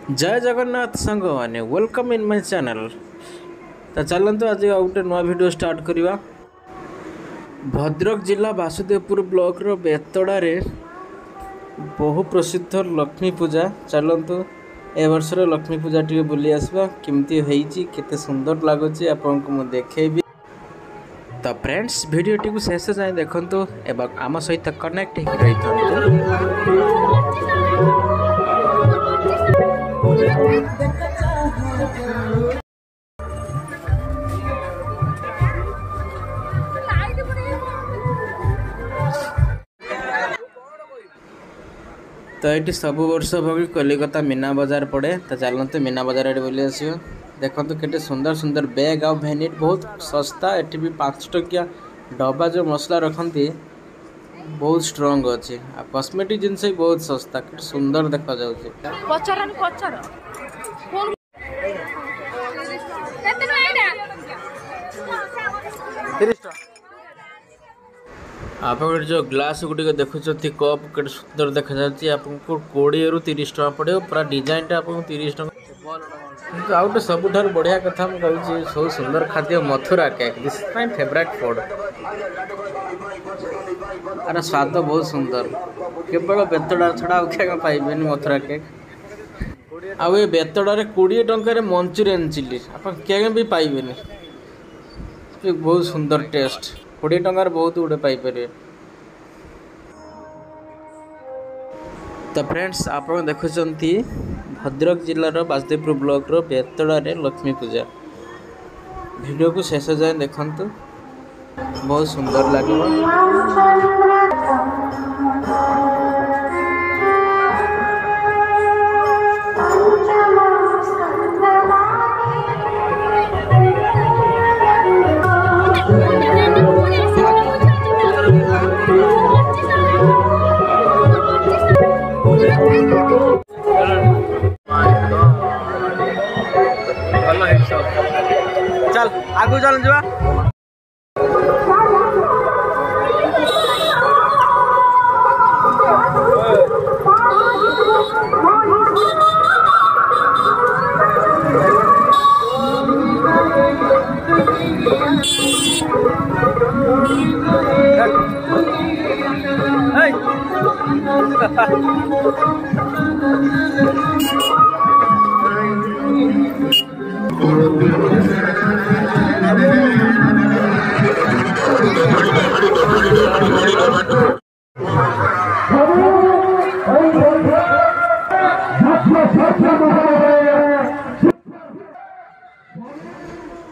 जय जगन्नाथ सांग मैंने वेलकम इन माय चैनल। तो चलते आज गोटे नुआ वीडियो स्टार्ट करवा। भद्रक जिला वासुदेवपुर ब्लॉक रो बेतड़ारे बहु प्रसिद्ध लक्ष्मी पूजा। चलतु ए वर्षर लक्ष्मी पूजा टी बुली आसवा केमती होईची केते सुंदर लगुच आपको देखेबी। तो फ्रेंड्स वीडियो टी को शेष जाए देखंतु एवं आम सहित कनेक्ट हो रही तो ये सब वर्ष भोगी कलिकता मीना बजार पड़े। तो चलते मीना बजार आड़े बुली आस। देखो केटे सुंदर सुंदर बैग आ भैनिट बहुत सस्ता। एटी भी 5 टकिया डब्बा जो मसला रखती बहुत स्ट्रांग अच्छे। आ कॉस्मेटिक जिनस भी बहुत सस्ता के सुंदर देखा जाउछे। आप जो ग्लास गुटिक देखुं कप के सुंदर देखा जाए आपको 20 ରୁ 30 टका पड़े। पूरा डिजाइन टा आपको 30 टका। किंतु आउ गोटे सब बढ़िया कथा मुझे सब सुंदर खाद्य Mathura cake. This is my favourite food. अरे स्वाद बहुत सुंदर। केवल बेतड़ा छड़ा क्या पाइबे मथुरा केक। आउ ये बेतड़े 20 टकर मंचूरियन चिली आप क्या भी पाइबे। बहुत सुंदर टेस्ट। 20 टकर बहुत गुड़े पाइपर। तो फ्रेंड्स आप देखुंत भद्रक जिलार वासुदेवपुर ब्लॉक रो बेतड़े लक्ष्मी पूजा। वीडियो को शेष जाए देखंतु बहुत सुंदर लगे। चल आगु चल जा।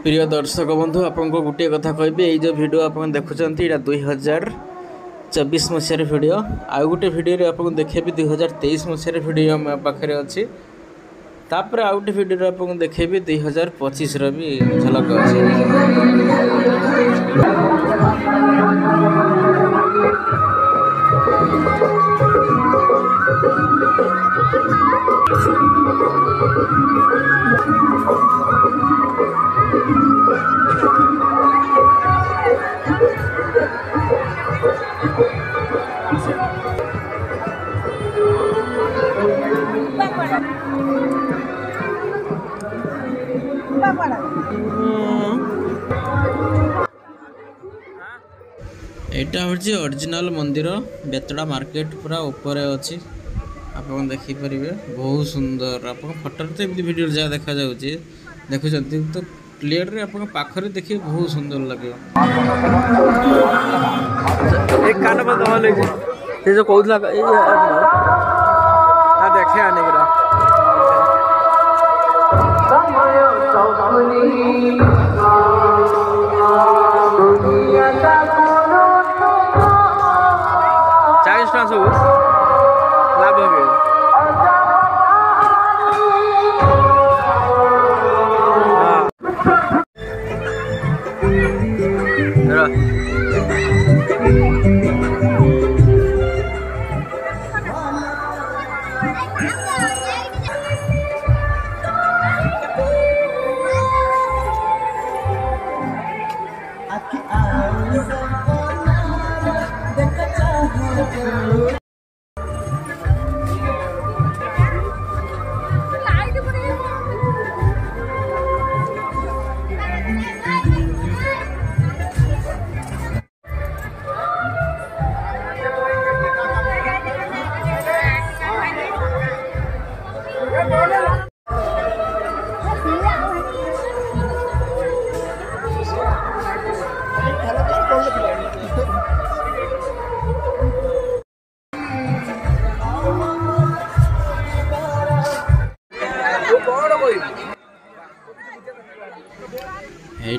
प्रिय दर्शक बंधु आपको गोटे कथा कहबी। ये जो वीडियो आप देखुंत ये 2024 मसीहार वीडियो। आउ गोटे वीडियो आपको देखेबी 2023 मसीहार वीडियो मो पाखे अच्छी। तापर आउ गोटे वीडियो आपको देखेबी 2025 भी झलक एटा हूँ ओरिजिनल मंदिर बेतड़ा मार्केट पूरा ऊपर अच्छी। आप देखिपारे बहुत सुंदर। आप फोटो तो एमती वीडियो जहाँ देखा देखुं तो क्लियर रे आप पाखरे देखिए बहुत सुंदर लगे। एक कान पर दवा ले जो कहला देखे आने सब लाभ हो गए।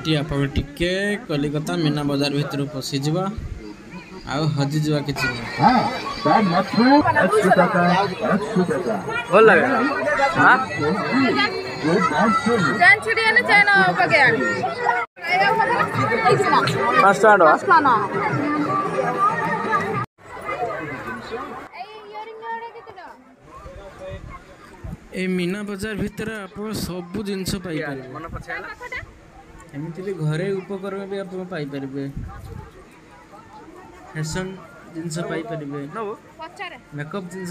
ये आप टिके कलिकता मीना बजार भितर पशिजा आउ हजिजा कि भल लगे ए मीना बजार भितर आप सब जिनस एमती भी घरे उपकरण भी आप पाइपर फैशन जिनस पाइपर मेकअप जिनस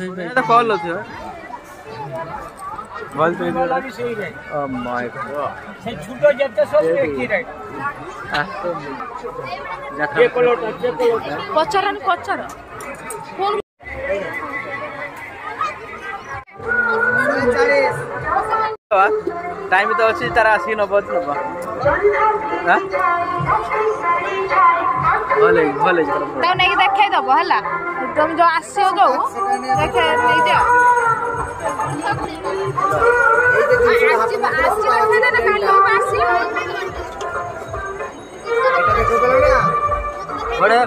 कल टाइम तो अच्छी तार आसिक नब भले भले नहीं देखे दब है तुम जो आसो जो देखे नहीं जा बढ़िया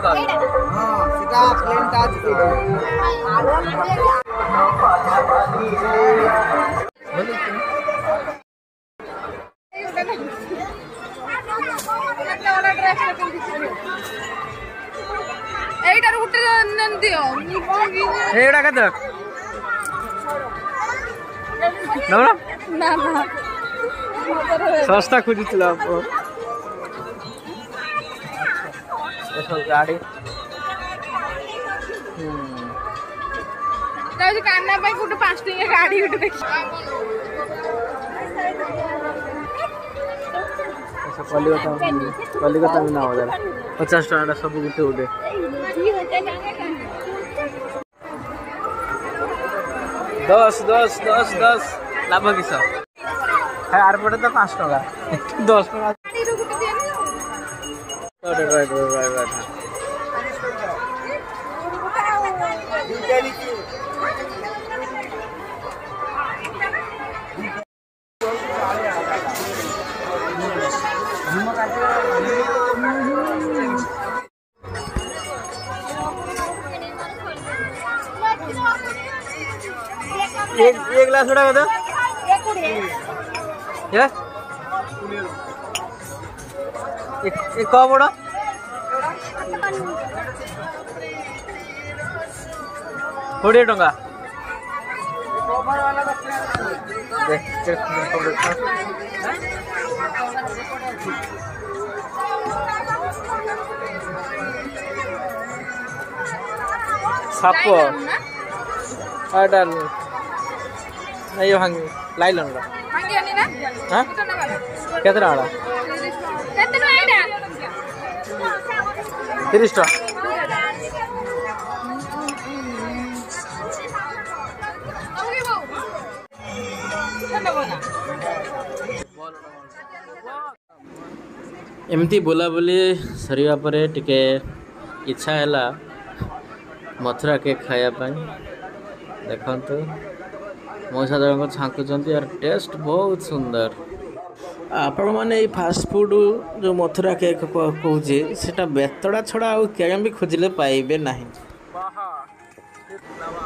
এইটার উঠে নেন দিও এইটা কত না না না সস্তা খুঁজছিল আপু এসব গাড়ি তাই যে কান্না পাই ফুটে 5 টাকা গাড়ি উঠে দেখি कलिकता में ना हो जाए 50 टाँग सब गुटे उठे 10 लाभ किस आरपटे तो 5 टाँग 10 टाँग एक ग्लास उड़ा कदा ये एक कप उड़ा 20 टंका साप नहीं भांगी लाइलन हाँ केतना वाला 30 टा एमती बोला बोली सरिया परे टिके इच्छा हैला मथुरा केक खायापाई देखंतु मौसा जन छांकुचंती यार टेस्ट बहुत सुंदर आपण मैंने फास्ट फूड जो मथुरा केक कहूँ सेटा बेतड़ा छड़ा आउ क्या भी खोजिले पाइबे नहीं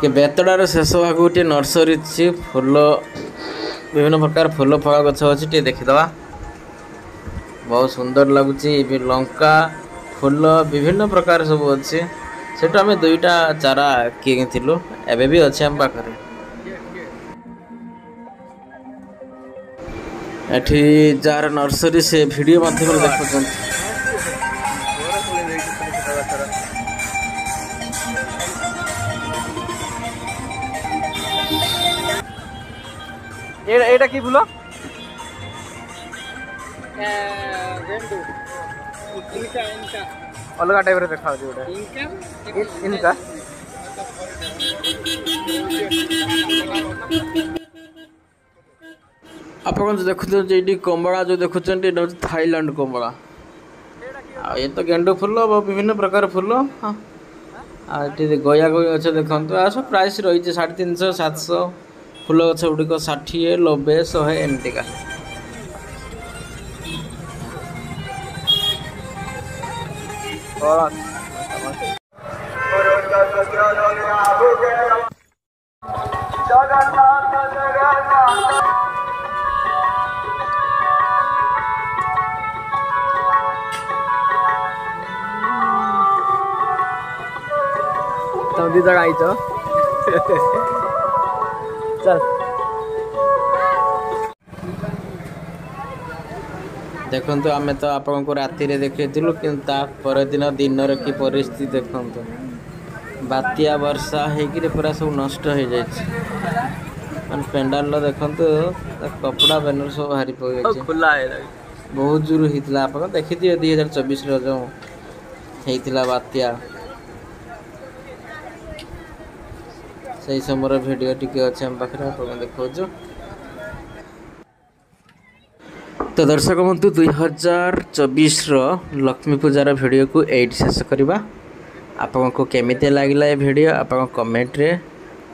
कि बेतड़ार शेष भाग गोटे नर्सरी फूल विभिन्न प्रकार फूल फल गछ अच्छी टे देखीदवा बहुत सुंदर लगुच लंका फूल विभिन्न प्रकार सब अच्छे सेटू आम 2टा चारा किनिथिलु एबे भी अच्छे आम पाखरे एठी जार नर्सरी से वीडियो माध्यम देखुछन एटा की फूल गेंडू इनका अलग टाइप रे देखा जोटा इनका आप देखुचे ये कमला जो देखुं थाईलैंड कमला ये तो गेंडू फूल विभिन्न प्रकार फूल हाँ गया गई अच्छे देखो सब प्राइस रही 350 700 फूल गछ गुड़िक 60 90 100 एमतीका तुम दी जगह आई चल देखु आम तो आपको राति देखु कि दिन दिन की परिस्थिति देखु बात्या वर्षा होकर पूरा सब नष्ट हो जाए पेंडाल देखु कपड़ा बैनर सब बाहरी पड़े खुला है बहुत जोर होता आप देखी 2024 जो होता बात्या से समय वीडियो टी अच्छे आम पाखे आप देखो। तो दर्शक बंधु 2024 लक्ष्मी पूजार वीडियो को एट शेष करवा आपको केमी लगे ये वीडियो आप कमेंट रे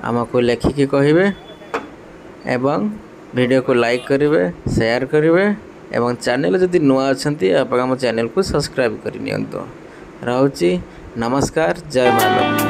आमको लिखिकी कहे एवं वीडियो को लाइक करेंगे शेयर करेंगे एवं चैनल जदि नुआ अच्छा आप चैनल को सब्सक्राइब करनी रोची नमस्कार जय माता।